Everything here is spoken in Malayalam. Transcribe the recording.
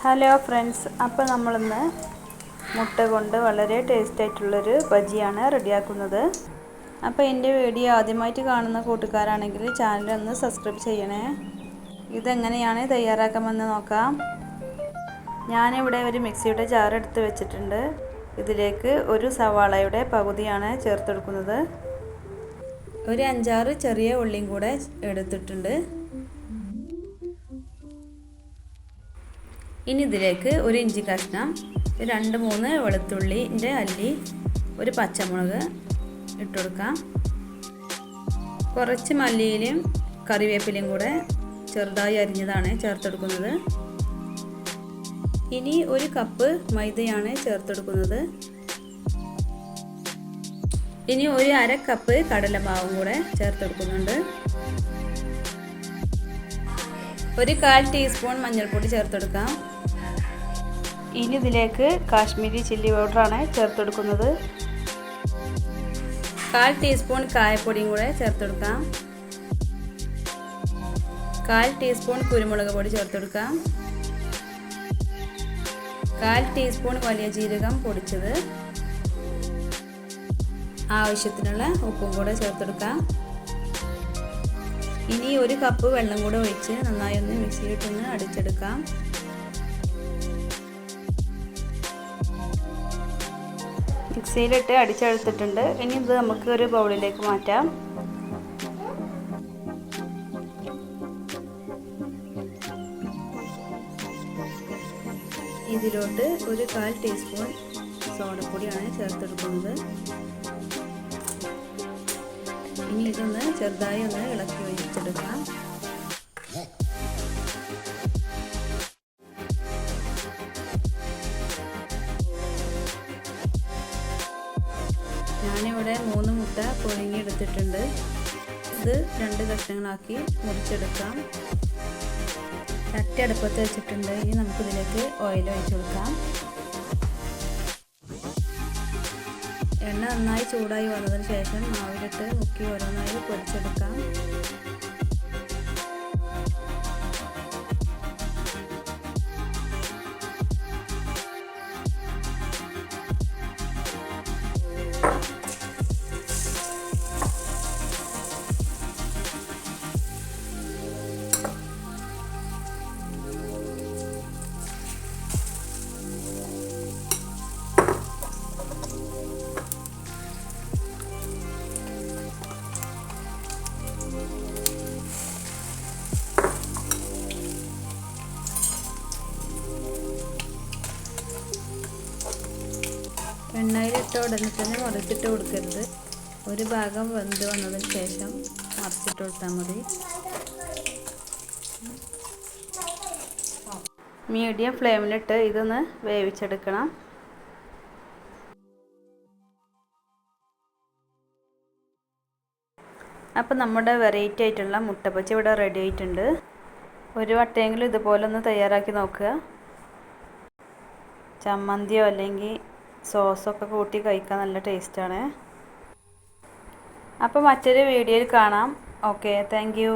ഹലോ ഫ്രണ്ട്സ്, അപ്പോൾ നമ്മളിന്ന് മുട്ട കൊണ്ട് വളരെ ടേസ്റ്റ് ആയിട്ടുള്ളൊരു ബജിയാണ് റെഡിയാക്കുന്നത്. അപ്പോൾ എൻ്റെ വീഡിയോ ആദ്യമായിട്ട് കാണുന്ന കൂട്ടുകാരാണെങ്കിൽ ചാനൽ ഒന്ന് സബ്സ്ക്രൈബ് ചെയ്യണേ. ഇതെങ്ങനെയാണ് തയ്യാറാക്കാമെന്ന് നോക്കാം. ഞാനിവിടെ ഒരു മിക്സിയുടെ ജാർ എടുത്ത് വെച്ചിട്ടുണ്ട്. ഇതിലേക്ക് ഒരു സവാളയുടെ പകുതിയാണ് ചേർത്തെടുക്കുന്നത്. ഒരു 5-6 ചെറിയ ഉള്ളിയും കൂടെ എടുത്തിട്ടുണ്ട്. ഇനി ഇതിലേക്ക് ഒരു ഇഞ്ചി കഷ്ണം, 2-3 വെളുത്തുള്ളിൻ്റെ അല്ലി, ഒരു പച്ചമുളക് ഇട്ടുകൊടുക്കാം. കുറച്ച് മല്ലിയിലും കറിവേപ്പിലയും കൂടെ ചെറുതായി അരിഞ്ഞതാണ് ചേർത്തെടുക്കുന്നത്. ഇനി 1 കപ്പ് മൈദയാണ് ചേർത്തെടുക്കുന്നത്. ഇനി 1/2 കപ്പ് കടലമാവും കൂടെ ചേർത്തെടുക്കുന്നുണ്ട്. 1/4 ടീസ്പൂൺ മഞ്ഞൾപ്പൊടി ചേർത്തെടുക്കാം. ഇനി ഇതിലേക്ക് കാശ്മീരി ചില്ലി പൗഡറാണ് ചേർത്തെടുക്കുന്നത്. 1/4 ടീസ്പൂൺ കായപ്പൊടിയും കൂടെ ചേർത്തെടുക്കാം. 1/4 ടീസ്പൂൺ കുരുമുളക് പൊടി ചേർത്തെടുക്കാം. 1/4 ടീസ്പൂൺ വലിയ ജീരകം പൊടിച്ചത്, ആവശ്യത്തിനുള്ള ഉപ്പും കൂടെ ചേർത്തെടുക്കാം. ഇനി 1 കപ്പ് വെള്ളം കൂടെ ഒഴിച്ച് നന്നായി ഒന്ന് മിക്സിയിലിട്ടൊന്ന് അടിച്ചെടുക്കാം. മിക്സിയിലിട്ട് അടിച്ചെടുത്തിട്ടുണ്ട്. ഇനി ഇത് നമുക്ക് ഒരു ബൗളിലേക്ക് മാറ്റാം. ഇതിലോട്ട് 1/4 ടീസ്പൂൺ സോഡപ്പൊടിയാണ് ചേർത്തെടുക്കുന്നത്. ഇനി ഇതൊന്ന് ചെറുതായി ഒന്ന് ഇളക്കി ഒഴിച്ചെടുക്കാം. ഞാനിവിടെ 3 മുട്ട പുഴുങ്ങിയെടുത്തിട്ടുണ്ട്. ഇത് 2 കഷ്ണങ്ങളാക്കി മുറിച്ചെടുക്കാം. ചട്ടി അടുപ്പത്ത് വെച്ചിട്ടുണ്ട്. ഇനി നമുക്കിതിലേക്ക് ഓയിൽ ഒഴിച്ചു കൊടുക്കാം. എണ്ണ നന്നായി ചൂടായി വന്നതിന് ശേഷം മാവിലിട്ട് മുക്കി ഓരോന്നായി പൊരിച്ചെടുക്കാം. എണ്ണയിലിട്ട ഉടനെ തന്നെ മറിച്ചിട്ട് കൊടുക്കരുത്. ഒരു ഭാഗം വെന്ത് വന്നതിന് ശേഷം മറിച്ചിട്ട് കൊടുത്താൽ മതി. മീഡിയം ഫ്ലെയിമിലിട്ട് ഇതൊന്ന് വേവിച്ചെടുക്കണം. അപ്പം നമ്മുടെ വെറൈറ്റി ആയിട്ടുള്ള മുട്ട ബജി ഇവിടെ റെഡി ആയിട്ടുണ്ട്. ഒരു വട്ടമെങ്കിലും ഇതുപോലെ ഒന്ന് തയ്യാറാക്കി നോക്കുക. ചമ്മന്തിയോ അല്ലെങ്കിൽ സോസൊക്കെ കൂട്ടി കഴിക്കാൻ നല്ല ടേസ്റ്റാണ്. അപ്പോൾ മറ്റൊരു വീഡിയോയിൽ കാണാം. Okay, thank you.